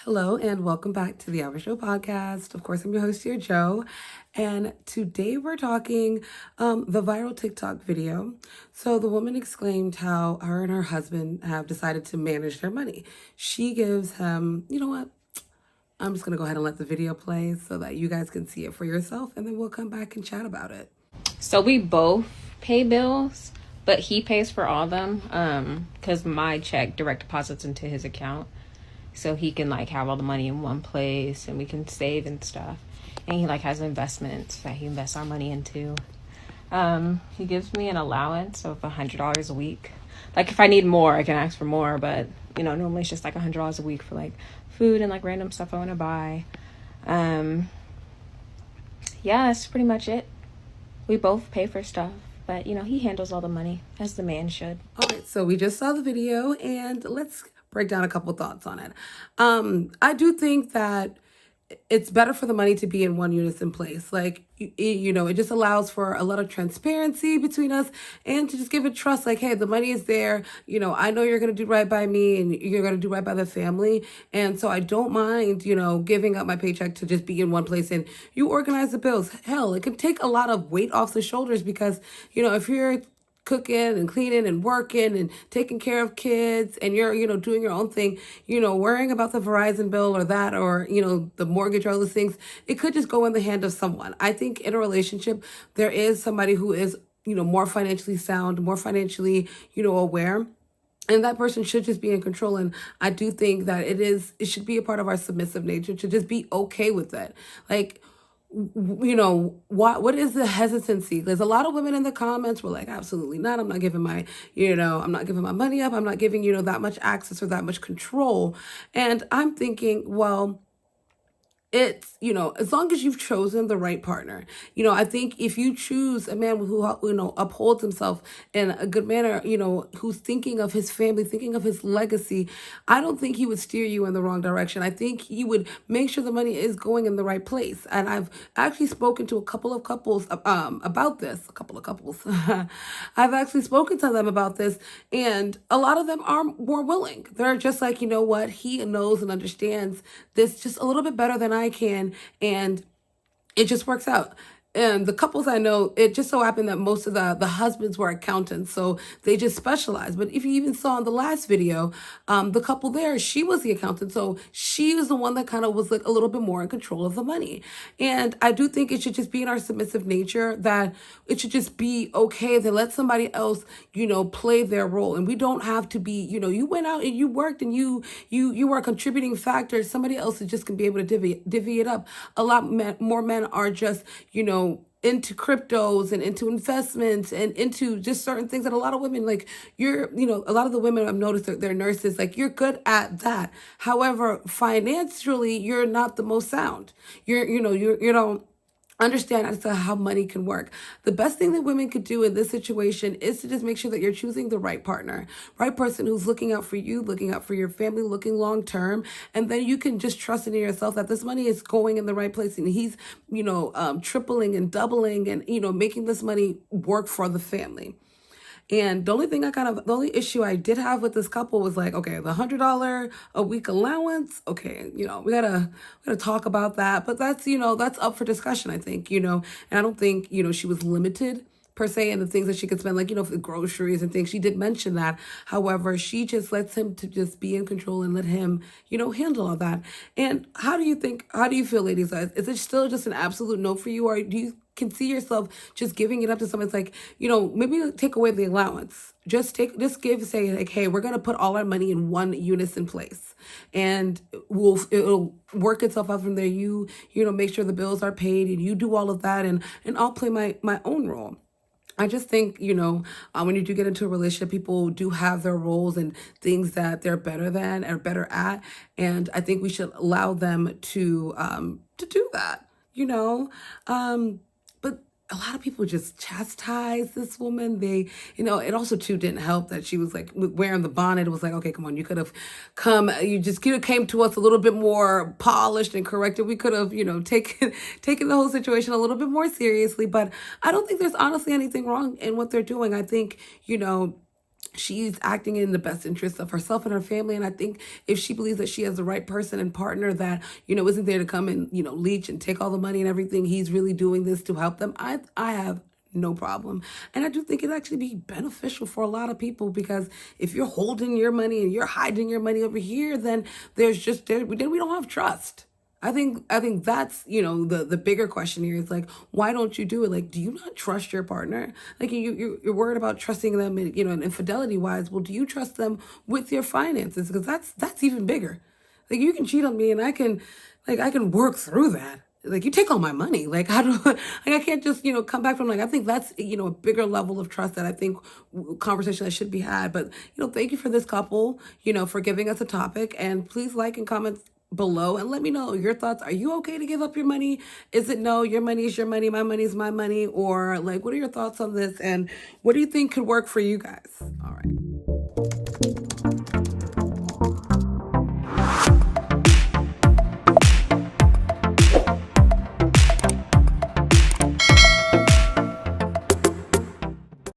Hello and welcome back to the Hour Show podcast. Of course, I'm your host here, Joe, and today we're talking the viral TikTok video. So the woman exclaimed how her and her husband have decided to manage their money. She gives him, you know what? I'm just gonna go ahead and let the video play so that you guys can see it for yourself, and then we'll come back and chat about it. So we both pay bills, but he pays for all of them because my check direct deposits into his account. So he can have all the money in one place and we can save and stuff. And he has investments that he invests our money into. He gives me an allowance of $100 a week. If I need more, I can ask for more, but normally it's just $100 a week for food and random stuff I want to buy. Yeah, that's pretty much it. We both pay for stuff, but he handles all the money as the man should. All right, so we just saw the video and let's break down a couple thoughts on it. I do think that it's better for the money to be in one unison place. It just allows for a lot of transparency between us and to just give it trust. Hey, the money is there. I know you're going to do right by me and you're going to do right by the family. And so I don't mind, giving up my paycheck to just be in one place and you organize the bills. Hell, it can take a lot of weight off the shoulders because, if you're cooking and cleaning and working and taking care of kids and you're doing your own thing, worrying about the Verizon bill or that or the mortgage or all those things, it could just go in the hand of someone. I think in a relationship there is somebody who is more financially sound, more financially aware, and that person should just be in control. And I do think that it should be a part of our submissive nature to just be okay with that. What is the hesitancy? There's a lot of women in the comments were like, absolutely not. I'm not giving I'm not giving my money up. I'm not giving, that much access or that much control. And I'm thinking, well, it's, as long as you've chosen the right partner, I think if you choose a man who, upholds himself in a good manner, who's thinking of his family, thinking of his legacy, I don't think he would steer you in the wrong direction. I think he would make sure the money is going in the right place. And I've actually spoken to a couple of couples about this, I've actually spoken to them about this, and a lot of them are more willing. They're just like, you know what, he knows and understands this just a little bit better than I can, and it just works out. And the couples I know, it just so happened that most of the husbands were accountants, so they just specialized. But if you even saw in the last video, the couple there, she was the accountant, so she was the one that kind of was a little bit more in control of the money. And I do think it should just be in our submissive nature that it should just be okay to let somebody else, play their role. And we don't have to be, you went out and you worked and you were a contributing factor. Somebody else is just gonna be able to divvy it up. A lot more men are just, into cryptos and into investments and into just certain things that a lot of women a lot of the women I've noticed that they're nurses, you're good at that. However, financially, you're not the most sound. You don't understand as to how money can work. The best thing that women could do in this situation is to just make sure that you're choosing the right partner, right person who's looking out for you, looking out for your family, looking long term. And then you can just trust in yourself that this money is going in the right place and he's, tripling and doubling and, making this money work for the family. And the only issue I did have with this couple was okay, the $100 a week allowance. Okay, we gotta talk about that. But that's up for discussion, I think, and I don't think, she was limited per se in the things that she could spend, for the groceries and things. She did mention that. However, she just lets him to just be in control and let him, handle all that. And how do you feel, ladies? Is it still just an absolute no for you, or do you can see yourself just giving it up to someone? It's maybe take away the allowance. Say hey, we're going to put all our money in one unison place and it'll work itself out from there. You make sure the bills are paid and you do all of that, and I'll play my own role. I just think, when you do get into a relationship, people do have their roles and things that they're better than or better at. And I think we should allow them to do that, but a lot of people just chastise this woman. They, it also too didn't help that she was wearing the bonnet. It was okay, come on, you could have you just could have came to us a little bit more polished and corrected. We could have, taken the whole situation a little bit more seriously. But I don't think there's honestly anything wrong in what they're doing. I think, she's acting in the best interest of herself and her family. And I think if she believes that she has the right person and partner that, isn't there to come and, leech and take all the money and everything, he's really doing this to help them. I have no problem. And I do think it'd actually be beneficial for a lot of people, because if you're holding your money and you're hiding your money over here, then then we don't have trust. I think that's, the bigger question here is like, why don't you do it? Like, do you not trust your partner? Like, you're worried about trusting them, and infidelity wise. Well, do you trust them with your finances? Because that's even bigger. Like, you can cheat on me, and I can work through that. Like, you take all my money. Like, how do like, I can't just come back from, like, I think that's a bigger level of trust that I think conversation that should be had. But thank you for this couple, for giving us a topic, and please like and comment below and let me know your thoughts. Are you okay to give up your money? Is it no, your money is your money, my money is my money? Or like, what are your thoughts on this, and what do you think could work for you guys? All right.